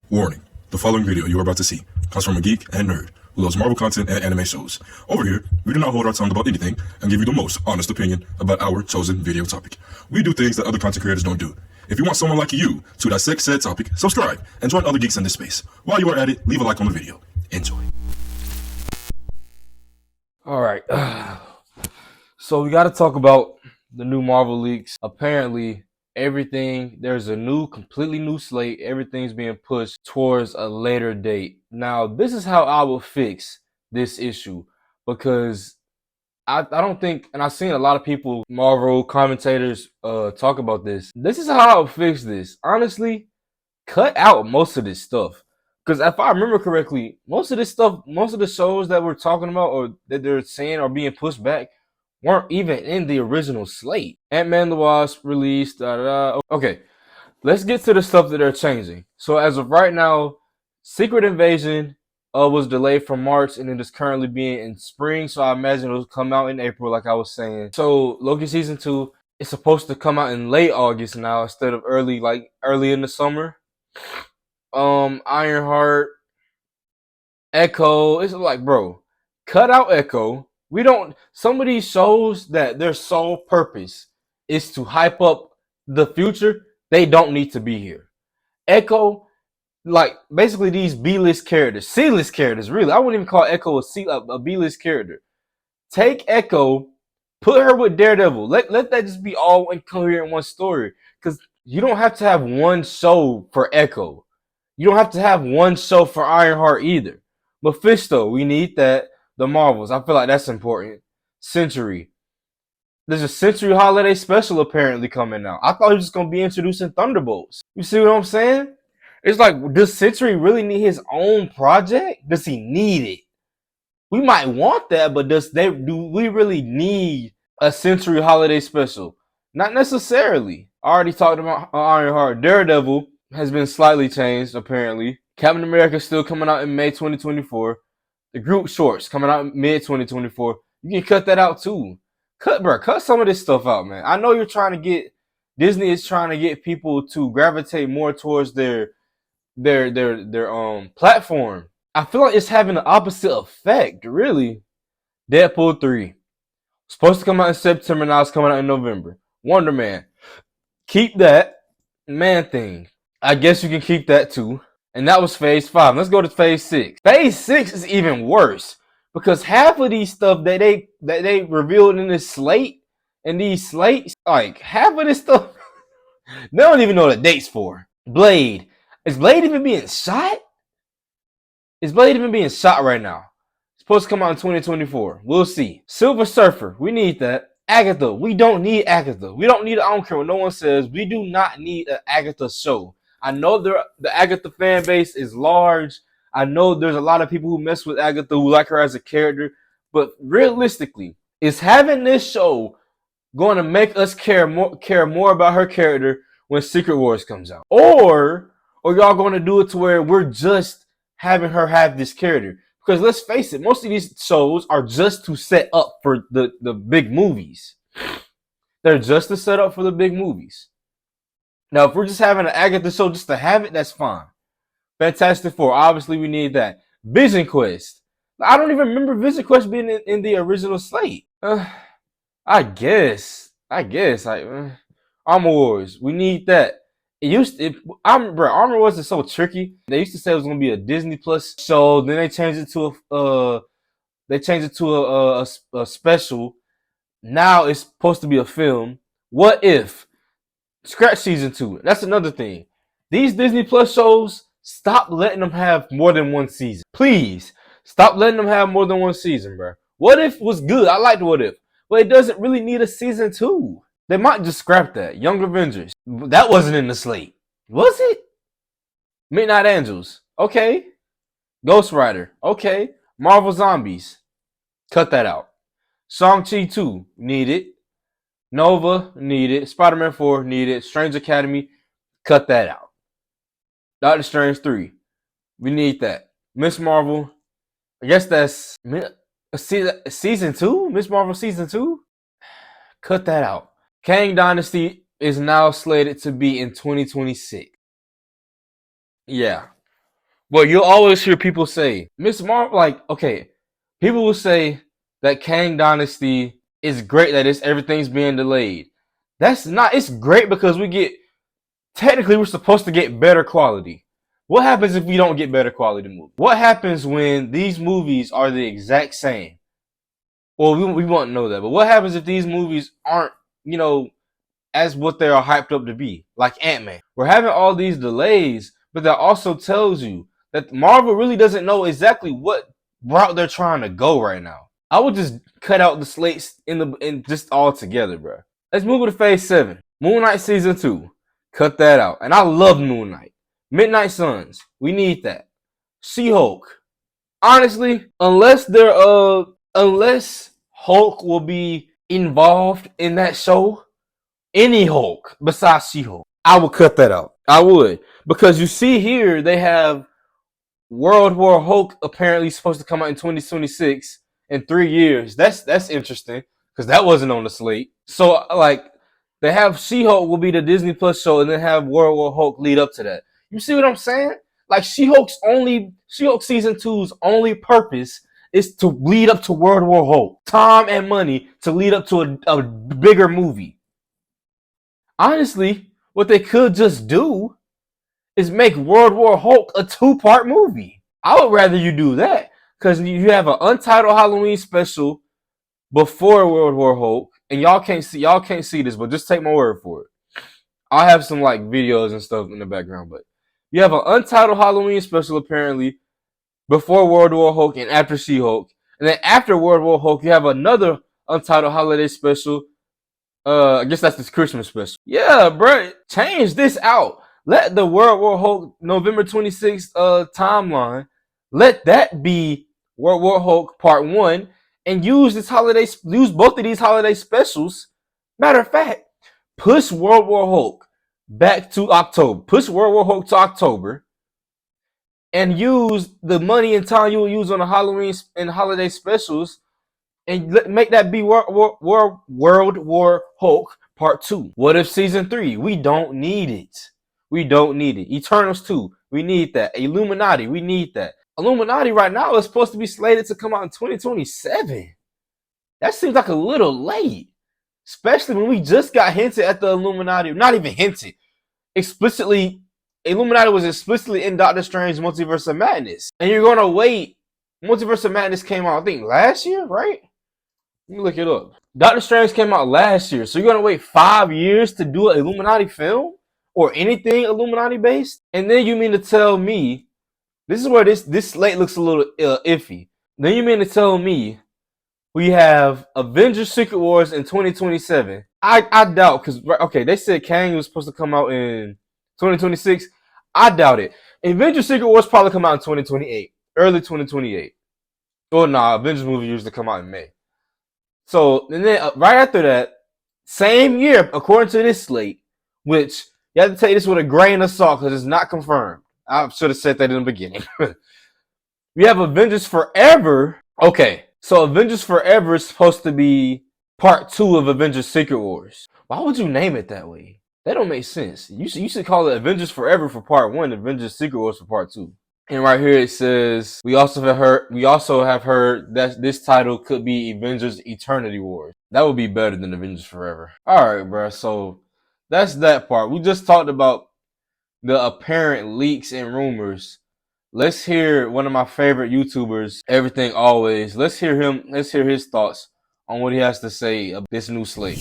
Warning, the following video you are about to see comes from a geek and nerd who loves Marvel content and anime shows. Over here, we do not hold our tongue about anything and give you the most honest opinion about our chosen video topic. We do things that other content creators don't do. If you want someone like you to dissect said topic, subscribe and join other geeks in this space. While you are at it, leave a like on the video. Enjoy. All right. So we got to talk about the new Marvel leaks. Apparently, there's a completely new slate. Everything's being pushed towards a later date. Now, this is how I will fix this issue because I don't think, and I've seen a lot of people, Marvel commentators, talk about this. This is how I would fix this. Honestly, cut out most of this stuff. Because if I remember correctly, most of this stuff, most of the shows that we're talking about or that they're saying are being pushed back weren't even in the original slate. Ant-Man and the Wasp released, Okay, let's get to the stuff that they're changing. So as of right now, Secret Invasion was delayed from March and it is currently being in spring. So I imagine it'll come out in April, like I was saying. So Loki Season 2 is supposed to come out in late August now instead of early in the summer. Ironheart, Echo. It's like, bro, cut out Echo. Some of these shows that their sole purpose is to hype up the future, they don't need to be here. Echo, like, basically these B-list characters, C-list characters, really. I wouldn't even call Echo a B-list character. Take Echo, put her with Daredevil. Let that just be all incoherent in one story. Because you don't have to have one show for Echo. You don't have to have one show for Ironheart either. Mephisto, we need that. The Marvels, I feel like that's important. Century. There's a Century holiday special apparently coming out. I thought he was just going to be introducing Thunderbolts. You see what I'm saying? It's like, does Century really need his own project? Does he need it? We might want that, but do we really need a Century holiday special? Not necessarily. I already talked about Ironheart. Daredevil has been slightly changed, apparently. Captain America is still coming out in May 2024. The group shorts coming out mid 2024. You can cut that out too. Cut some of this stuff out, man. I know Disney is trying to get people to gravitate more towards their platform. I feel like it's having the opposite effect, really. Deadpool 3. Supposed to come out in September, now it's coming out in November. Wonder Man. Keep that. Man-Thing. I guess you can keep that too. And that was phase 5. Let's go to phase 6. Phase 6 is even worse because half of these stuff that they revealed in this slate and these slates, like half of this stuff, they don't even know the dates for. Blade. Is Blade even being shot? Is Blade even being shot right now? It's supposed to come out in 2024. We'll see. Silver Surfer. We need that. Agatha. We don't need Agatha. We don't need, I don't care what no one says. We do not need an Agatha show. I know the Agatha fan base is large. I know there's a lot of people who mess with Agatha who like her as a character. But realistically, is having this show going to make us care more about her character when Secret Wars comes out? Or y'all going to do it to where we're just having her have this character? Because let's face it, most of these shows are just to set up for the big movies. They're just to set up for the big movies. Now, if we're just having an Agatha show just to have it, that's fine. Fantastic Four, obviously we need that. Vision Quest. I don't even remember Vision Quest being in the original slate. I guess. Armor Wars, we need that. Armor Wars is so tricky. They used to say it was gonna be a Disney Plus show. Then they changed it to a special. Now it's supposed to be a film. What if? Scratch season 2. That's another thing. These Disney Plus shows, stop letting them have more than one season. Please, stop letting them have more than one season, bro. What If was good. I liked What If. But it doesn't really need a season 2. They might just scrap that. Young Avengers. That wasn't in the slate. Was it? Midnight Angels. Okay. Ghost Rider. Okay. Marvel Zombies. Cut that out. Shang-Chi 2. Need it. Nova, needed. Spider-Man 4, needed. Strange Academy, cut that out. Doctor Strange 3, we need that. Miss Marvel, I guess that's season 2? Miss Marvel season 2? Cut that out. Kang Dynasty is now slated to be in 2026. Yeah. Well, you'll always hear people say, Miss Marvel, like, okay, people will say that Kang Dynasty is great, that everything's being delayed. That's not, it's great because technically, we're supposed to get better quality. What happens if we don't get better quality movies? What happens when these movies are the exact same? Well, we won't know that, but what happens if these movies aren't, as what they are hyped up to be, like Ant-Man? We're having all these delays, but that also tells you that Marvel really doesn't know exactly what route they're trying to go right now. I would just cut out the slates in just all together, bro. Let's move to Phase 7. Moon Knight Season 2. Cut that out. And I love Moon Knight. Midnight Suns. We need that. She-Hulk. Honestly, unless Hulk will be involved in that show, any Hulk besides She-Hulk, I would cut that out. I would. Because you see here, they have World War Hulk apparently supposed to come out in 2026 in 3 years. That's interesting because that wasn't on the slate. So like they have She-Hulk will be the Disney Plus show, and then have World War Hulk lead up to that. You see what I'm saying? Like She-Hulk season 2's only purpose is to lead up to World War Hulk. Time and money to lead up to a bigger movie. Honestly, what they could just do is make World War Hulk a 2-part movie. I would rather you do that because you have an untitled Halloween special before World War Hulk, and y'all can't see this, but just take my word for it. I'll have some like videos and stuff in the background, but you have an untitled Halloween special apparently before World War Hulk and after She-Hulk, and then after World War Hulk you have another untitled holiday special. I guess that's this Christmas special. Yeah, bro, change this out. Let the World War Hulk November 26th timeline, let that be World War Hulk Part 1, and use both of these holiday specials. Matter of fact, push World War Hulk back to October. Push World War Hulk to October, and use the money and time you will use on the Halloween and holiday specials, and make that be World War Hulk Part 2. What if Season 3? We don't need it. We don't need it. Eternals 2. We need that. Illuminati. We need that. Illuminati right now is supposed to be slated to come out in 2027. That seems like a little late. Especially when we just got hinted at the Illuminati. Not even hinted. Explicitly. Illuminati was explicitly in Doctor Strange Multiverse of Madness. And you're going to wait. Multiverse of Madness came out, I think, last year, right? Let me look it up. Doctor Strange came out last year. So you're going to wait 5 years to do an Illuminati film? Or anything Illuminati based? And then you mean to tell me, this is where this slate looks a little iffy. Then you mean to tell me we have Avengers Secret Wars in 2027? I doubt, because, okay, they said Kang was supposed to come out in 2026. I doubt it. Avengers Secret Wars probably come out in 2028. Early 2028. Or Avengers movie usually come out in May. So, and then right after that, same year, according to this slate, which you have to take this with a grain of salt because it's not confirmed. I should have said that in the beginning. We have Avengers Forever. Okay, so Avengers Forever is supposed to be Part 2 of Avengers Secret Wars. Why would you name it that way? That don't make sense. You should call it Avengers Forever for Part 1, Avengers Secret Wars for Part 2. And right here it says we also have heard that this title could be Avengers Eternity Wars. That would be better than Avengers Forever. All right, bro. So that's that part. We just talked about the apparent leaks and rumors. Let's hear one of my favorite YouTubers, Everything Always. Let's hear his thoughts on what he has to say about this new slate.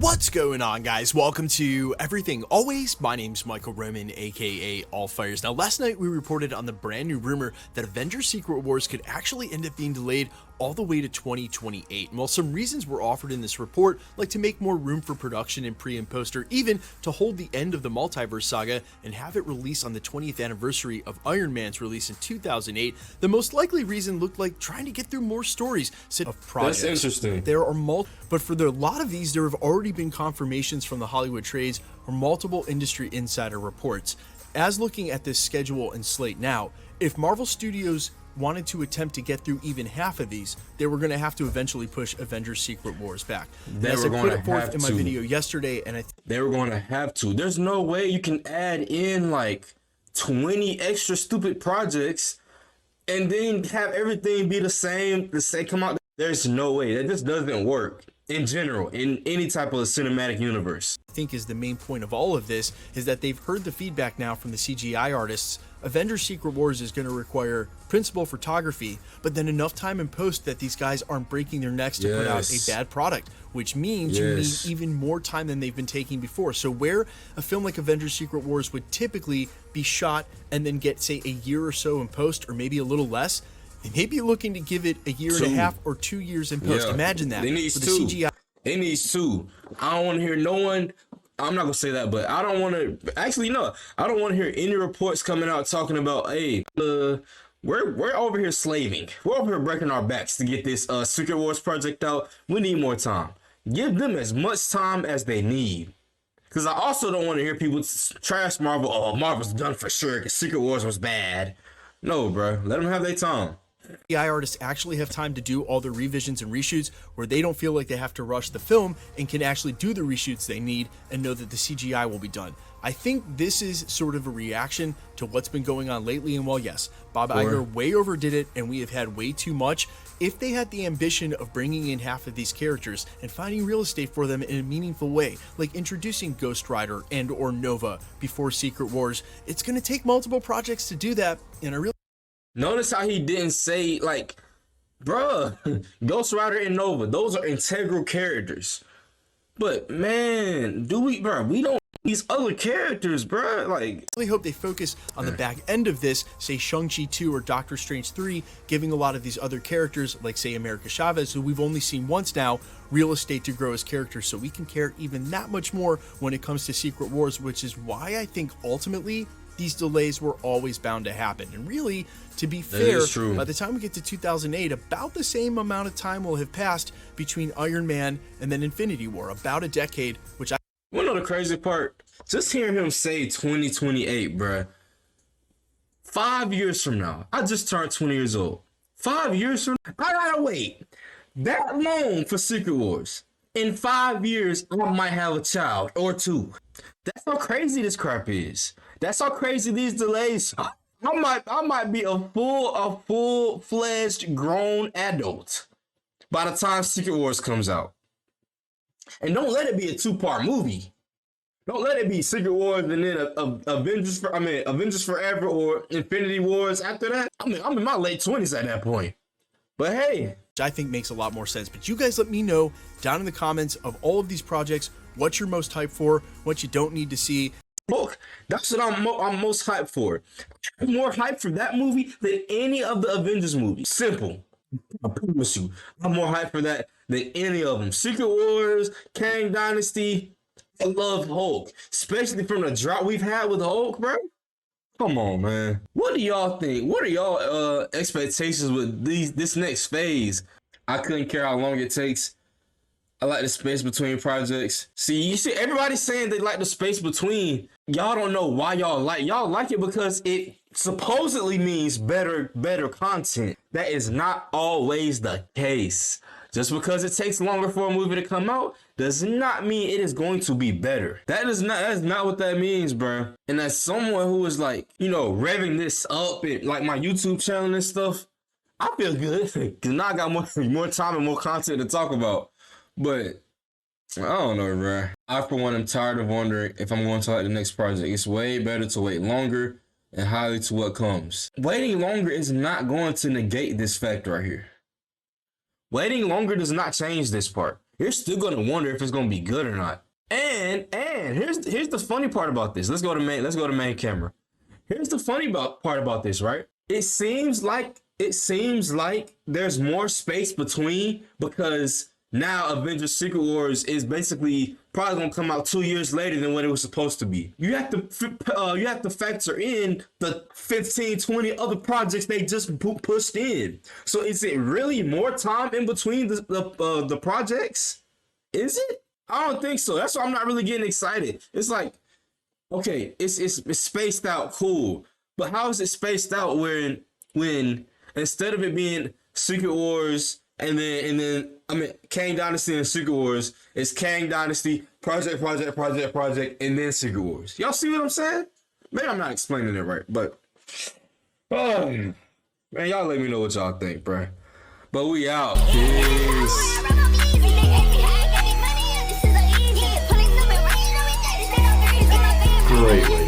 What's going on, guys? Welcome to Everything Always. My name's Michael Roman, aka All Fires. Now, last night we reported on the brand new rumor that Avengers Secret Wars could actually end up being delayed all the way to 2028. And while some reasons were offered in this report, like to make more room for production in pre and post, or even to hold the end of the multiverse saga and have it release on the 20th anniversary of Iron Man's release in 2008, the most likely reason looked like trying to get through more stories of projects. That's interesting. There are but for a lot of these, there have already been confirmations from the Hollywood trades or multiple industry insider reports. As looking at this schedule and slate now, if Marvel Studios wanted to attempt to get through even half of these, they were going to have to eventually push Avengers Secret Wars back. And as I put it forth in my video yesterday, and they were going to have to. There's no way you can add in like 20 extra stupid projects and then have everything be the same come out. There's no way. That just doesn't work in general in any type of cinematic universe. I think is the main point of all of this is that they've heard the feedback now from the CGI artists. Avengers Secret Wars is going to require principal photography, but then enough time in post that these guys aren't breaking their necks to put out a bad product, which means you need even more time than they've been taking before. So where a film like Avengers Secret Wars would typically be shot and then get, say, a year or so in post, or maybe a little less, they may be looking to give it a year and a half or 2 years in post. Imagine that. They need with two. the CGI. It needs two. I don't want to hear no one. I'm not gonna say that, but I don't want to. Actually, no. I don't want to hear any reports coming out talking about, hey, we're over here slaving. We're over here breaking our backs to get this Secret Wars project out. We need more time. Give them as much time as they need. Because I also don't want to hear people trash Marvel. Oh, Marvel's done for sure because Secret Wars was bad. No, bro. Let them have their time. CGI artists actually have time to do all the revisions and reshoots where they don't feel like they have to rush the film and can actually do the reshoots they need and know that the CGI will be done. I think this is sort of a reaction to what's been going on lately, and while yes, Bob Iger way overdid it and we have had way too much, if they had the ambition of bringing in half of these characters and finding real estate for them in a meaningful way, like introducing Ghost Rider and or Nova before Secret Wars, it's going to take multiple projects to do that, and I really Notice how he didn't say, like, bruh, Ghost Rider and Nova, those are integral characters. But, man, we don't these other characters, bruh. Like, really hope they focus on the back end of this, say Shang-Chi 2 or Doctor Strange 3, giving a lot of these other characters, like, say, America Chavez, who we've only seen once now, real estate to grow as characters, so we can care even that much more when it comes to Secret Wars, which is why I think, ultimately, these delays were always bound to happen. And really, to be fair, by the time we get to 2008, about the same amount of time will have passed between Iron Man and then Infinity War, about a decade, which I... You know the crazy part? Just hearing him say 2028, bruh. 5 years from now, I just turned 20 years old. 5 years from now, I gotta wait that long for Secret Wars. In 5 years, I might have a child or two. That's how crazy this crap is. That's how crazy these delays are. I might be a full-fledged grown adult by the time Secret Wars comes out. And don't let it be a 2-part movie. Don't let it be Secret Wars and then Avengers Forever or Infinity Wars after that. I'm in my late 20s at that point. But hey, which I think makes a lot more sense. But you guys let me know down in the comments of all of these projects, what you're most hyped for, what you don't need to see. Look, that's what I'm most hyped for. I'm more hyped for that movie than any of the Avengers movies. Simple. I promise you. I'm more hyped for that than any of them. Secret Wars, Kang Dynasty. I love Hulk. Especially from the drought we've had with Hulk, bro. Come on, man. What do y'all think? What are y'all expectations with this next phase? I couldn't care how long it takes. I like the space between projects. You see everybody saying they like the space between. Y'all don't know why y'all like it because it supposedly means better content. That is not always the case. Just because it takes longer for a movie to come out does not mean it is going to be better. That's not what that means, bro. And as someone who is like, revving this up and like my YouTube channel and stuff, I feel good because now I got more time and more content to talk about. But I don't know, bro. I, for one, am tired of wondering if I'm going to like the next project. It's way better to wait longer and highly to what comes. Waiting longer is not going to negate this fact right here. Waiting longer does not change this part. You're still going to wonder if it's going to be good or not. And here's the funny part about this. Let's go to main camera. Here's the funny part about this, right? It seems like there's more space between because now Avengers Secret Wars is basically probably gonna come out 2 years later than what it was supposed to be. You have to factor in the 15, 20 other projects they just pushed in. So is it really more time in between the projects? Is it? I don't think so. That's why I'm not really getting excited. It's like, okay, it's spaced out, cool, but how is it spaced out when instead of it being Secret Wars and then I mean Kang Dynasty and Secret Wars, it's Kang Dynasty, Project, and then Secret Wars. Y'all see what I'm saying? Maybe I'm not explaining it right, but oh man, y'all let me know what y'all think, bruh. But we out. Peace. Great.